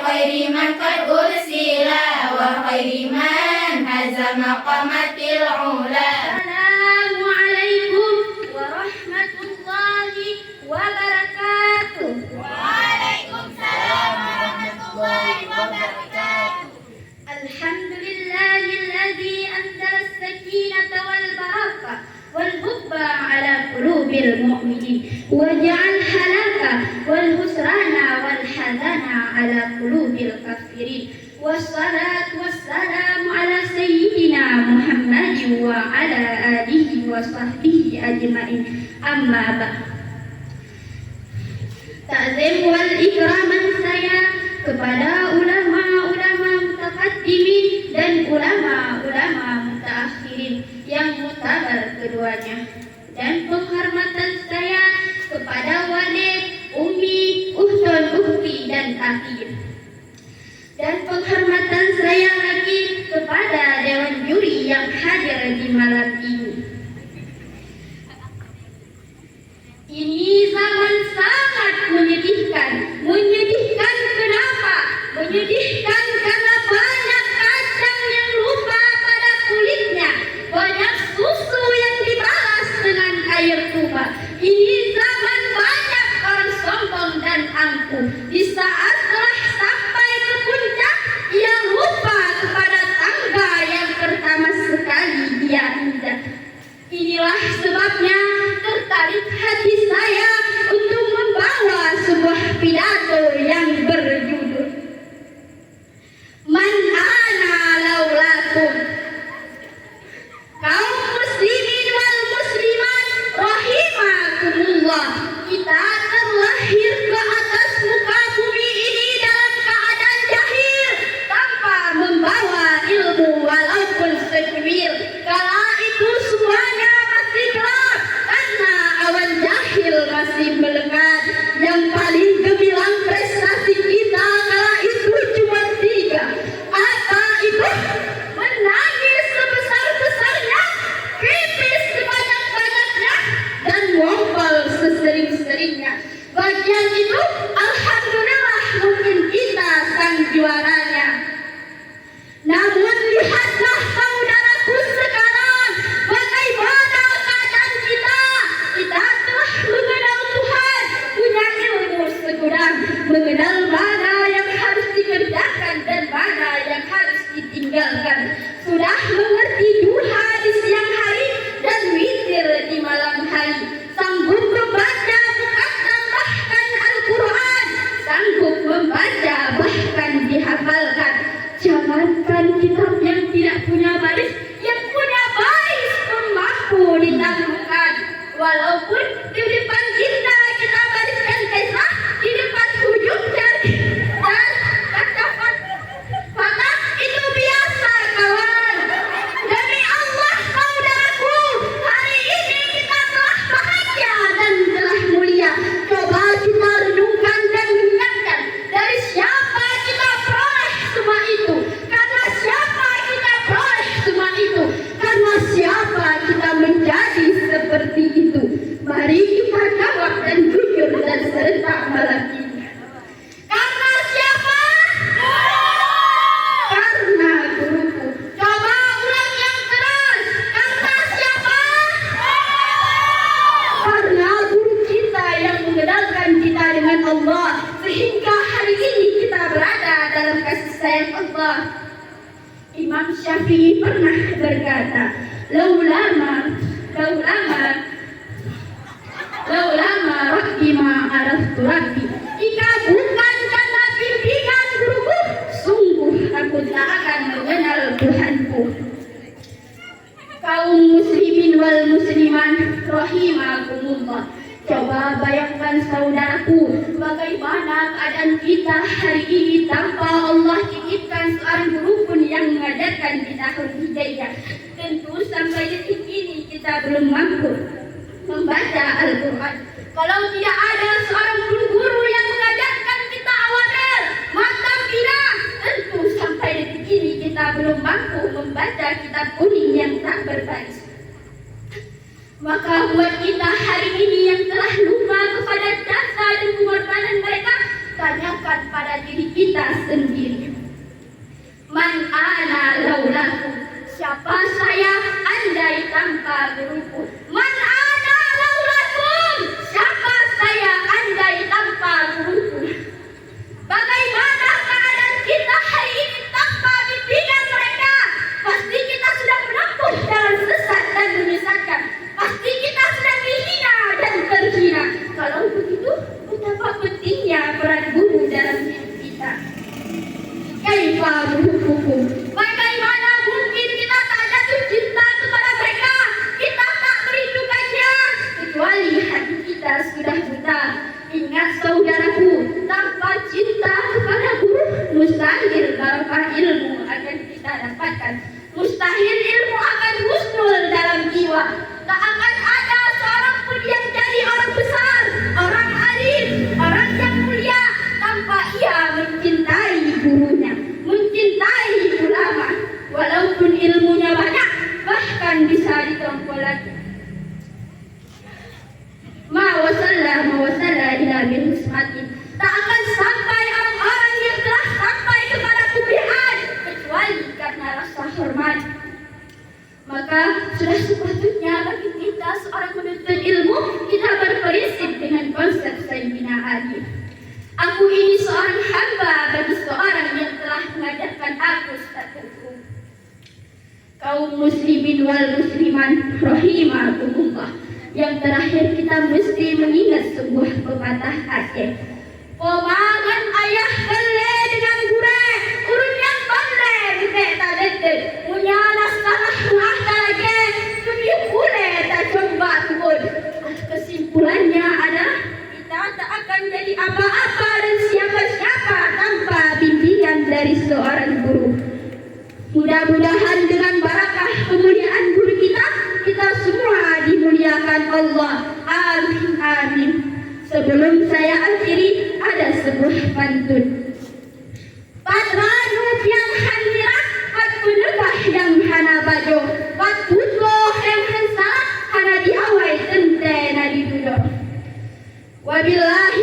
خير من قد أرسل وخير من هزم مقامات العلا. السلام عليكم ورحمة الله وبركاته. وعليكم السلام ورحمة الله وبركاته. الحمد لله الذي أنزل السكينة والبركة والحب على قلوب المؤمنين وجعل الهلاك والخسران والحزن على قلوب الكافرين. والصلاة والسلام على سيدنا محمد وعلى آله وصحبه أجمعين. أما بعد. Ta'zim wal ikraman saya kepada ulama-ulama mutaqaddimin dan ulama-ulama mutaakhirin yang mutabar keduanya, dan penghormatan saya kepada walid, ummi, uhtun, ukhti dan akhir, dan penghormatan saya lagi kepada dewan juri yang hadir di malam ini. Ini zaman sangat menyedihkan. Menyedihkan kenapa? Menyedihkan karena banyak kacang yang lupa pada kulitnya, banyak susu yang dibalas dengan air tuba. Ini zaman banyak orang sombong dan angkuh. Di saat telah sampai ke puncak, ia lupa kepada tangga yang pertama sekali dia injak. Inilah sebabnya tertarik hati saya untuk membawa sebuah pidato yang berjudul Man ana laulakum. Kaum muslimin wal muslimat rahimakumullah, kita terlahir ke atas muka bumi ini dalam keadaan jahil, tanpa membawa ilmu walaupun secuil. Kala itu semuanya masih gelap karena awan jahil masih melekat. Yang paling gemilang prestasi kita kala itu cuma 3. Apa itu? Menangis sebesar-besarnya, kritis sebanyak-banyaknya, dan ngompol sesering-seringnya. Bagian itu alhamdulillah mungkin kita sang juaranya. Namun lihatlah saudaraku sekarang, bagaimana keadaan kita. Kita telah mengenal Tuhan, punya ilmu segudang, mengenal mana yang harus dikerjakan dan mana yang harus ditinggalkan. Sudah mengerti duha di siang hari dan witir di malam hari. Sanggup membaca muqaddam bahkan Al-Quran, sanggup membaca bahkan dihafalkan. Jangankan kitab yang tidak punya baris, yang punya baris pun mampu ditaklukkan. Walaupun di depan kita kita bariskan kisah, di depan hujung jari dan kacapan maka itu biasa kawan. Demi Allah saudaraku, hari ini kita telah bahagia dan telah mulia. Coba kita renungkan dan ingatkan, dari siapa kita peroleh semua itu, karena siapa kita peroleh semua itu, karena siapa kita menjadi seperti itu. Mari kita jawab dan jujur dan serentak malam ini. Karena siapa? Karena guruku. Coba ulang yang keras. Karena siapa? Karena guru kita yang mengenalkan kita dengan Allah, sehingga hari ini kita berada dalam kasih sayang Allah. Imam Syafi'i pernah berkata, laulama rabbi ma araftu rabbi. Jika bukan karena bimbingan guruku, sungguh aku tak akan mengenal Tuhanku. Kaum muslimin wal musliman rahimakumullah, coba bayangkan saudaraku, bagaimana keadaan kita hari ini tanpa Allah titipkan seorang guru pun yang mengajarkan kita hidayah. Tentu sampai detik ini kita belum mampu membaca Al-Quran. Kalau tidak ada seorang guru yang mengajarkan kita awamir, mataqidah, tentu sampai detik ini kita belum mampu membaca kitab kuning yang tak berbaris. Maka buat kita hari ini yang telah lupa kepada jasa dan pengorbanan mereka, tanyakan pada diri kita sendiri. Man ana laulakum, siapa saya andai tanpa guruku? Man ana laulakum, siapa saya andai tanpa guruku? Bagaimana keadaan kita hari ini tanpa bimbingan mereka? Pasti kita sudah menempuh jalan sesat dan menyesatkan. Pasti kita sedang dihina dan terhina. Kalau begitu, betapa pentingnya peran guru dalam hidup kita. Kaifa hukum? Bagaimana mungkin kita tak jatuh cinta kepada mereka? Kita tak merindukannya, kecuali hati kita sudah buta. Ingat saudaraku, tanpa cinta kepada guru, mustahil barokah ilmu akan kita dapatkan. Mustahil ilmu akan husnul dalam jiwa. Tak akan ada seorang pun yang jadi orang besar, orang alim, orang yang mulia tanpa ia mencintai gurunya, mencintai ulama. Walaupun ilmunya banyak, bahkan bisa ditompol lagi. Ma wasalla ila bihismatin. Tak akan sampai orang-orang yang telah sampai kepada kemuliaan kecuali karena rasa hormat. Maka sudah sepatutnya bagi kita seorang penuntut ilmu, kita berprinsip dengan konsep Sayyidina Ali. Aku ini seorang hamba bagi seorang yang telah mengajarkan aku statusku. Kaum muslimin wal musliman rahimakumullah. Yang terakhir kita mesti mengingat sebuah pepatah Aceh. Pomangan ayah kele dengan gure, urun yang bande bute tak detek. Munyana salah muah talage, tujuh kule tak coba turun. Kesimpulannya adalah kita tak akan jadi apa-apa dan siapa-siapa tanpa bimbingan dari seorang guru. Mudah-mudahan dengan barakah kemuliaan guru kita, kita semua dimuliakan Allah. Amin, amin. Sebelum saya akhiri, ada sebuah pantun. Patranu yang handirah, pat penegah yang hana bajo, pat putloh yang hansalah, hana diawai tente nadi tudo. Wabillahi